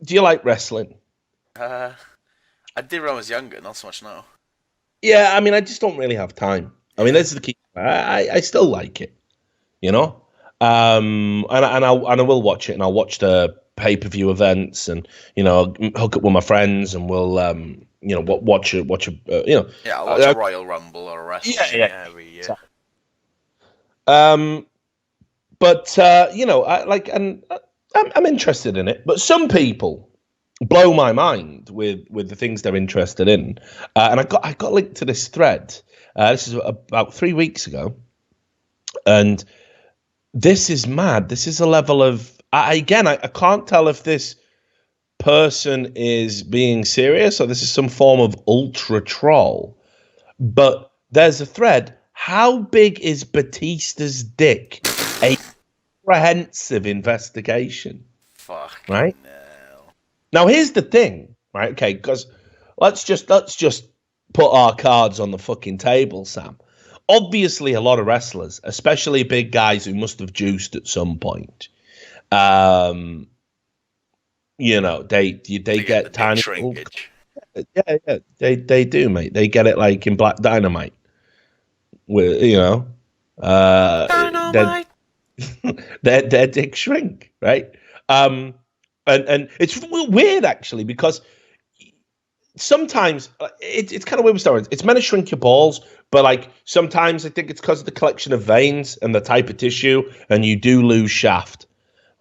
do you like wrestling? Uh, I did when I was younger, not so much now. Yeah, I mean, I just don't really have time. I mean, Yeah. this is the key. I still like it, you know. And I will watch it, and I'll watch the pay-per-view events, and hook up with my friends, and we'll Yeah, I'll watch a uh, Royal Rumble or a yeah. WrestleMania every year. Exactly. Um, but I'm interested in it. But some people blow my mind with the things they're interested in, and I got linked to this thread. This is about 3 weeks ago, and this is mad. This is a level of I can't tell if this person is being serious or this is some form of ultra troll. But there's a thread. How big is Batista's dick? A comprehensive investigation, right? Fucking hell. Now here's the thing, right? Okay, because let's just put our cards on the fucking table, Sam. Obviously, a lot of wrestlers, especially big guys who must have juiced at some point, um, they They get the get dick tiny little, shrinkage. yeah, they do, mate. They get it like in Black Dynamite, with uh, their Dynamite! their dick shrink, right? Um, and it's weird actually because sometimes it's kind of weird with steroids. It's meant to shrink your balls, but like sometimes I think it's because of the collection of veins and the type of tissue, and you do lose shaft,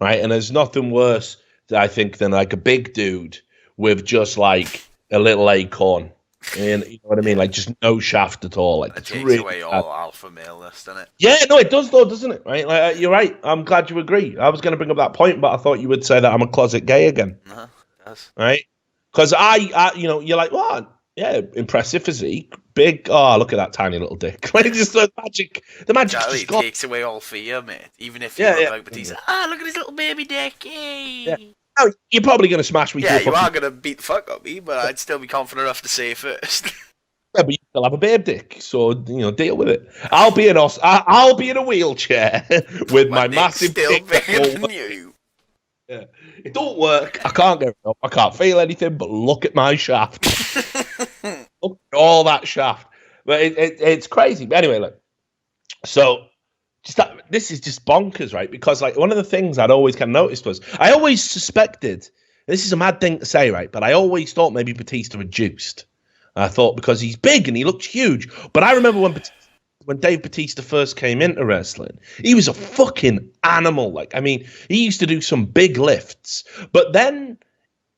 right? And there's nothing worse, I think, than like a big dude with just like a little acorn, and you know what I mean, Yeah, like just no shaft at all. Like that it's takes really away bad. all alpha maleness, doesn't it? Yeah, no, it does though, doesn't it? Right? Like, you're right. I'm glad you agree. I was going to bring up that point, but I thought you would say that I'm a closet gay again, Uh-huh, it does. right? Because you're like, what? Yeah, impressive physique, big. Oh, look at that tiny little dick. Like just the magic. The magic's Exactly, just it gone. takes away all fear, mate. Even if you Yeah, look yeah, like Batista, ah, look at his little baby dick, yeah. yay! Oh, you're probably going to smash me Yeah, through a you fucking. are gonna beat the fuck out of me, but I'd still be confident enough to say it first. Yeah, but you still have a babe dick, so deal with it. I'll be in a wheelchair with My my dick's massiat still dick that bigger won't than work. you. Yeah. It don't work. I can't get it up. I can't feel anything. But look at my shaft. Look at all that shaft. But it's crazy. But anyway, look. So this is just bonkers, right? Because like one of the things I'd always kind of noticed was I always suspected. This is a mad thing to say, right? But I always thought maybe Batista reduced. I thought because he's big and he looks huge. But I remember when Dave Bautista first came into wrestling, he was a fucking animal. Like, I mean, he used to do some big lifts, but then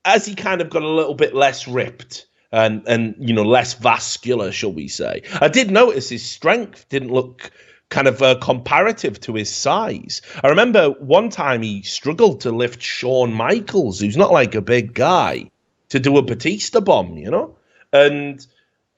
as he kind of got a little bit less ripped and less vascular, shall we say, I did notice his strength didn't look kind of comparative to his size. I remember one time he struggled to lift Shawn Michaels, who's not like a big guy, to do a Batista bomb, and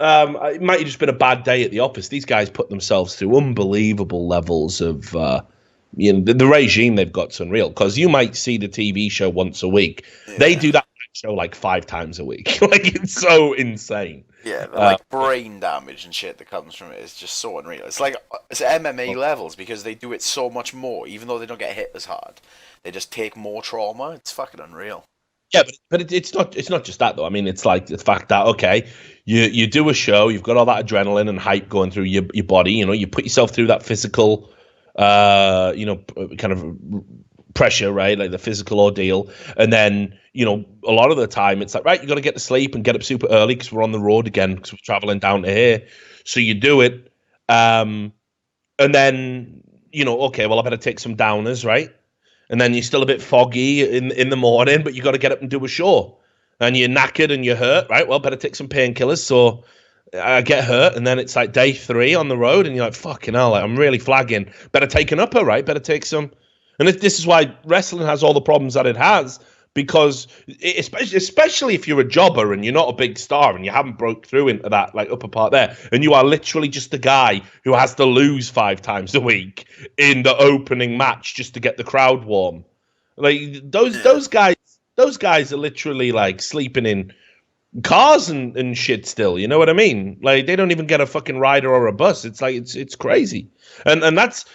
it might have just been a bad day at the office. These guys put themselves through unbelievable levels of, the regime they've got's unreal. Because you might see the TV show once a week. They Yeah. do that show like 5 times a week. Like it's so insane. Yeah, the Uh, like brain damage and shit that comes from it is just so unreal. It's like it's MMA levels because they do it so much more, even though they don't get hit as hard. They just take more trauma. It's fucking unreal. yeah, but it's not just that though. I mean, it's like the fact that okay, you do a show, you've got all that adrenaline and hype going through your body. You put yourself through that physical, kind of pressure, right? Like the physical ordeal. And then, a lot of the time it's like, right, you got to get to sleep and get up super early because we're on the road again because we're traveling down to here. So you do it. And then, okay, well, I better take some downers, right? And then you're still a bit foggy in the morning, but you got to get up and do a show. And you're knackered and you're hurt, right? Well, better take some painkillers. So I get hurt, and then it's like day 3 on the road, and you're like, fucking hell, like, I'm really flagging. Better take an upper, right? Better take some. And this is why wrestling has all the problems that it has, because especially if you're a jobber and you're not a big star and you haven't broke through into that like upper part there, and you are literally just a guy who has to lose 5 times a week in the opening match just to get the crowd warm. Like Yeah. those guys are literally like sleeping in cars and shit still, you know what I mean? Like they don't even get a fucking rider or a bus. It's like it's crazy. And that's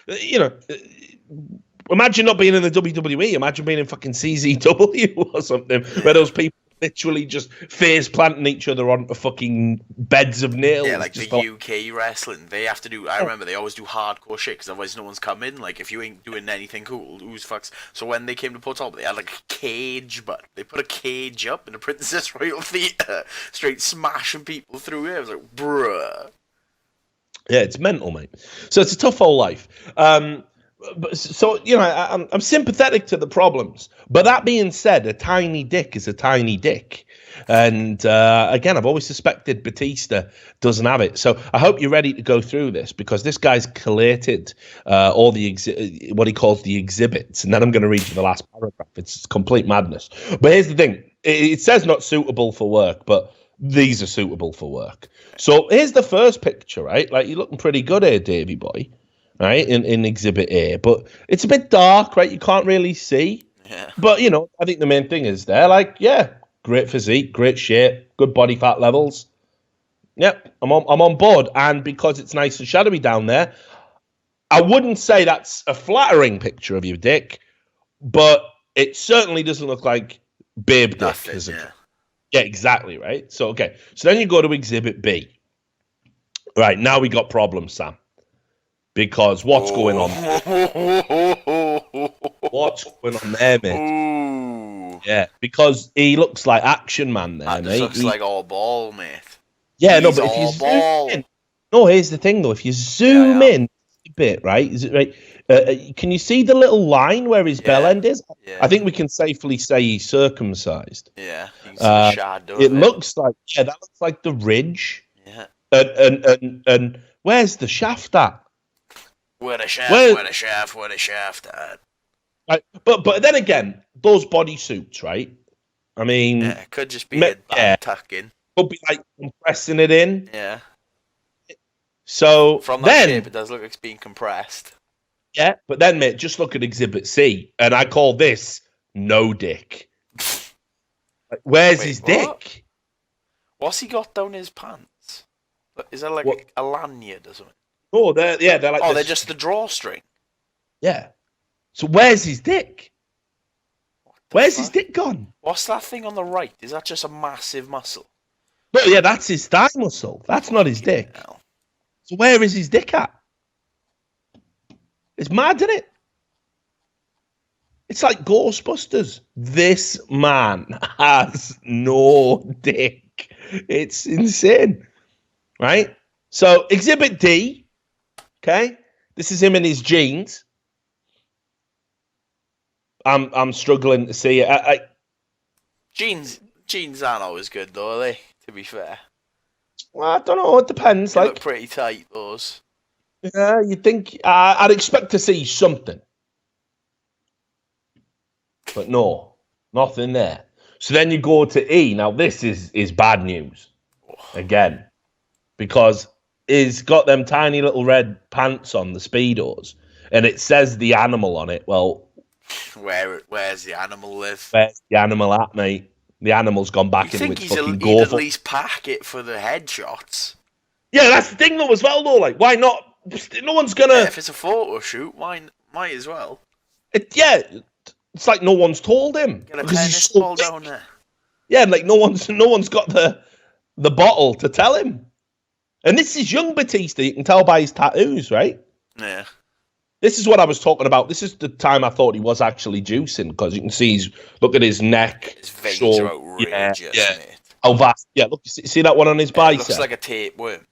Imagine not being in the WWE. Imagine being in fucking CZW or something, where those people literally just face planting each other onto fucking beds of nails. Yeah, like the UK wrestling, they have to do. I remember they always do hardcore shit because otherwise no one's coming. Like if you ain't doing anything cool, who's fucks? So when they came to put up, they had like a cage, but they put a cage up in the Princess Royal Theatre, straight smashing people through it. I was like, bruh. Yeah, it's mental, mate. So it's a tough old life. So I'm sympathetic to the problems, but that being said, a tiny dick is a tiny dick, and again, I've always suspected Bautista doesn't have it. So I hope you're ready to go through this, because this guy's collated all the what he calls the exhibits, and then I'm going to read you the last paragraph. It's complete madness. But here's the thing: it says not suitable for work, but these are suitable for work. So here's the first picture, right? Like, you're looking pretty good here, Davey boy. Right, in Exhibit A, but it's a bit dark, right? You can't really see. Yeah. But, I think the main thing is there, like, yeah, great physique, great shape, good body fat levels. Yep, I'm on board. And because it's nice and shadowy down there, I wouldn't say that's a flattering picture of you, Dick, but it certainly doesn't look like Babe Dick. Nothing, Yeah, exactly, right? So, okay. So then you go to Exhibit B. Right, now we got problems, Sam. Because what's going on? What's going on there, mate? Ooh. Yeah, because he looks like Action Man there, That mate. looks like all ball, mate. Yeah, He's no, but if you ball. zoom in, no, here's the thing though. If you zoom in a bit, right? Is it right? Can you see the little line where his bell end is? Yeah. I think we can safely say he's circumcised. Yeah, you can see the shadow. It looks like that looks like the ridge. Yeah. And where's the shaft at? Where the shaft at? Right, but then again, those bodysuits, right? I mean, Yeah, it could just be a bad tuck in. Could be like compressing it in. Yeah. So from that shape, it does look like it's being compressed. Yeah, but then, mate, just look at Exhibit C, and I call this no dick. Where's his dick? What's he got down his pants? Is that like a lanyard or something? Oh, they're like. Oh, they're just the drawstring. Yeah. So where's his dick? Where's his dick gone? What's that thing on the right? Is that just a massive muscle? No, yeah, that's his thigh muscle. That's not his dick. Hell. So where is his dick at? It's mad, isn't it? It's like Ghostbusters. This man has no dick. It's insane. Right? So Exhibit D. Okay, this is him in his jeans. I'm struggling to see it. Jeans aren't always good though, are they? To be fair. Well, I don't know. It depends. They like look pretty tight, those. Yeah, you think I'd expect to see something, but no, nothing there. So then you go to E. Now this is bad news again, because he's got them tiny little red pants on, the Speedos, and it says the animal on it. Well, where's the animal live? Where's the animal at, mate? The animal's gone back into its fucking he'd at least pack it for the headshots. Yeah, that's the thing though as well though. Like, why not? No one's gonna. Yeah, if it's a photo shoot, might as well. It's like no one's told him. Get a tennis ball down there. Yeah, like no one's got the bottle to tell him. And this is young Bautista. You can tell by his tattoos, right? Yeah. This is what I was talking about. This is the time I thought he was actually juicing, because you can see look at his neck. His veins are outrageous, mate. Oh, vast. Yeah, look, see that one on his bicep? It looks like a tapeworm.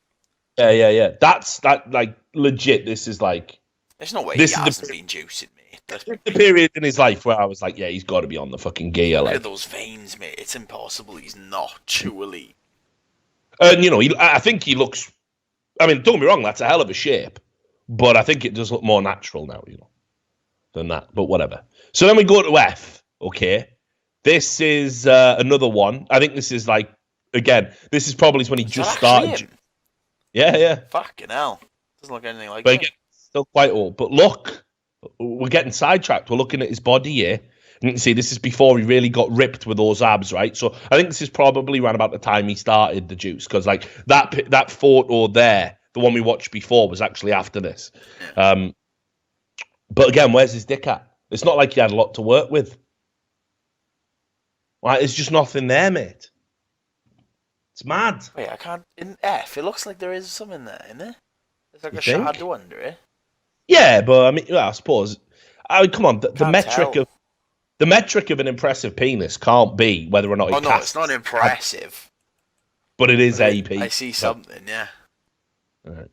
Yeah. That's like legit. This is like. There's no way he hasn't been juicing, mate. That's the period in his life where I was like, yeah, he's got to be on the fucking gear. Look at those veins, mate. It's impossible he's not, surely. And, I think he looks... I mean, don't get me wrong, that's a hell of a shape. But I think it does look more natural now, than that. But whatever. So then we go to F, okay? This is another one. I think this is like, again, this is probably when he just started. Him? Yeah. Fucking hell. Doesn't look anything like that. Again, still quite old. But look, we're getting sidetracked. We're looking at his body here. You can see this is before he really got ripped with those abs, right? So I think this is probably around about the time he started the juice, because like that photo there, the one we watched before, was actually after this. But again, where's his dick at? It's not like he had a lot to work with. Like, there's just nothing there, mate. It's mad. Wait, I can't. In F, it looks like there is something there, isn't there? There's like You a think? shadow under it. Yeah, but I mean, well, I suppose. I mean, come on, the Can't metric tell. of the metric of an impressive penis can't be whether or not it Oh no, casts, it's not impressive. but it is But AP. I see something, yeah. Right.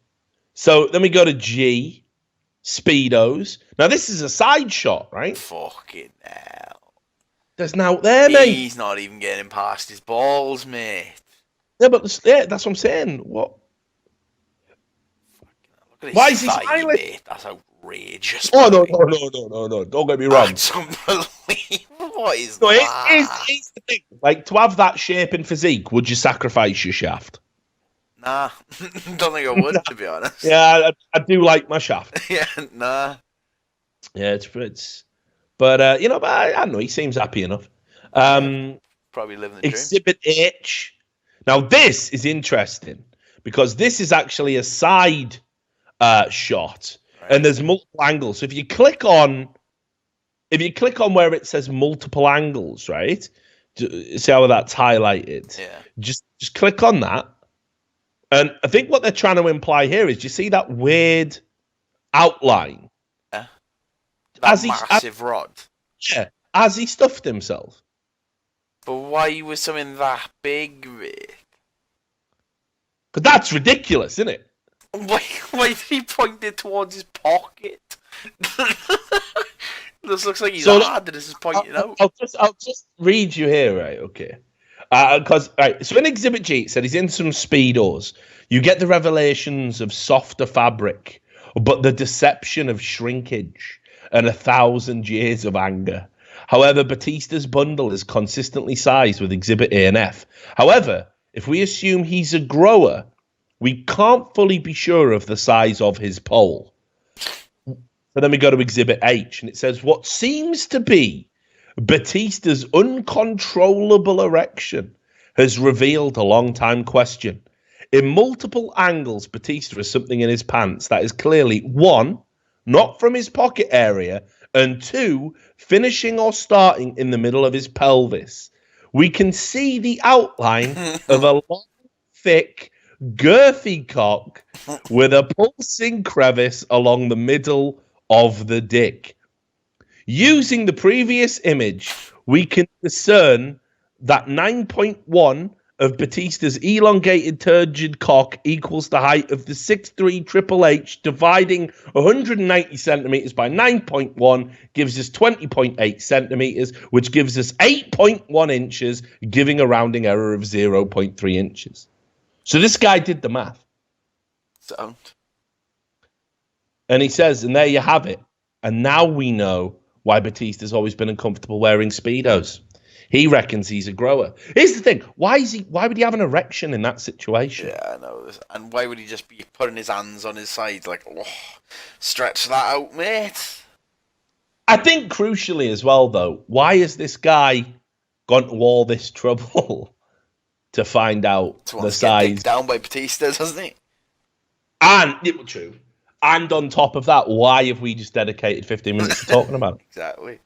So then we go to G, Speedos. Now this is a side shot, right? Fucking hell. There's an out there, mate. He's not even getting past his balls, mate. Yeah, but that's what I'm saying. What? Look at his Why is he thigh, smiling? mate. That's outrageous. Oh no, buddy. no! Don't get me wrong. That's unbelievable. What is No, that? it's the thing. Like, to have that shape and physique, would you sacrifice your shaft? Nah, don't think I would, to be honest. Yeah, I do like my shaft. Yeah, nah. Yeah, it's but you know, but I don't know. He seems happy enough. Probably living the dream. Exhibit H. Now this is interesting because this is actually a side shot, Right. and there's multiple angles. So if you click on where it says multiple angles, right? See how that's highlighted? Yeah. Just click on that. And I think what they're trying to imply here is, you see that weird outline? Yeah. As That he- massive rod. Yeah, as he stuffed himself. But why was something that big, mate? Because that's ridiculous, isn't it? Why did he point it towards his pocket? This looks like he's So- hard that this is pointing out. I'll just read you here, right? Okay. Because right, so in Exhibit G, it said he's in some Speedos. You get the revelations of softer fabric, but the deception of shrinkage and 1,000 years of anger. However, Bautista's bundle is consistently sized with Exhibit A and F. However, if we assume he's a grower, we can't fully be sure of the size of his pole. So then we go to Exhibit H, and it says what seems to be Bautista's uncontrollable erection has revealed a long-time question. In multiple angles, Bautista has something in his pants that is clearly, 1, not from his pocket area, and 2, finishing or starting in the middle of his pelvis. We can see the outline of a long, thick, girthy cock with a pulsing crevice along the middle of the dick. Using the previous image, we can discern that 9.1 of Bautista's elongated turgid cock equals the height of the 6'3" Triple H. Dividing 190 centimeters by 9.1 gives us 20.8 centimeters, which gives us 8.1 inches, giving a rounding error of 0.3 inches. So this guy did the math. Sound. And he says, and there you have it. And now we know why Bautista's always been uncomfortable wearing Speedos. He reckons he's a grower. Here's the thing. Why would he have an erection in that situation? Yeah, I know. And why would he just be putting his hands on his sides like, oh, stretch that out, mate? I think crucially as well, though, why has this guy gone to all this trouble to find out the size? Get down by Batista, doesn't he? And, true. And on top of that, why have we just dedicated 15 minutes to talking about it? Exactly.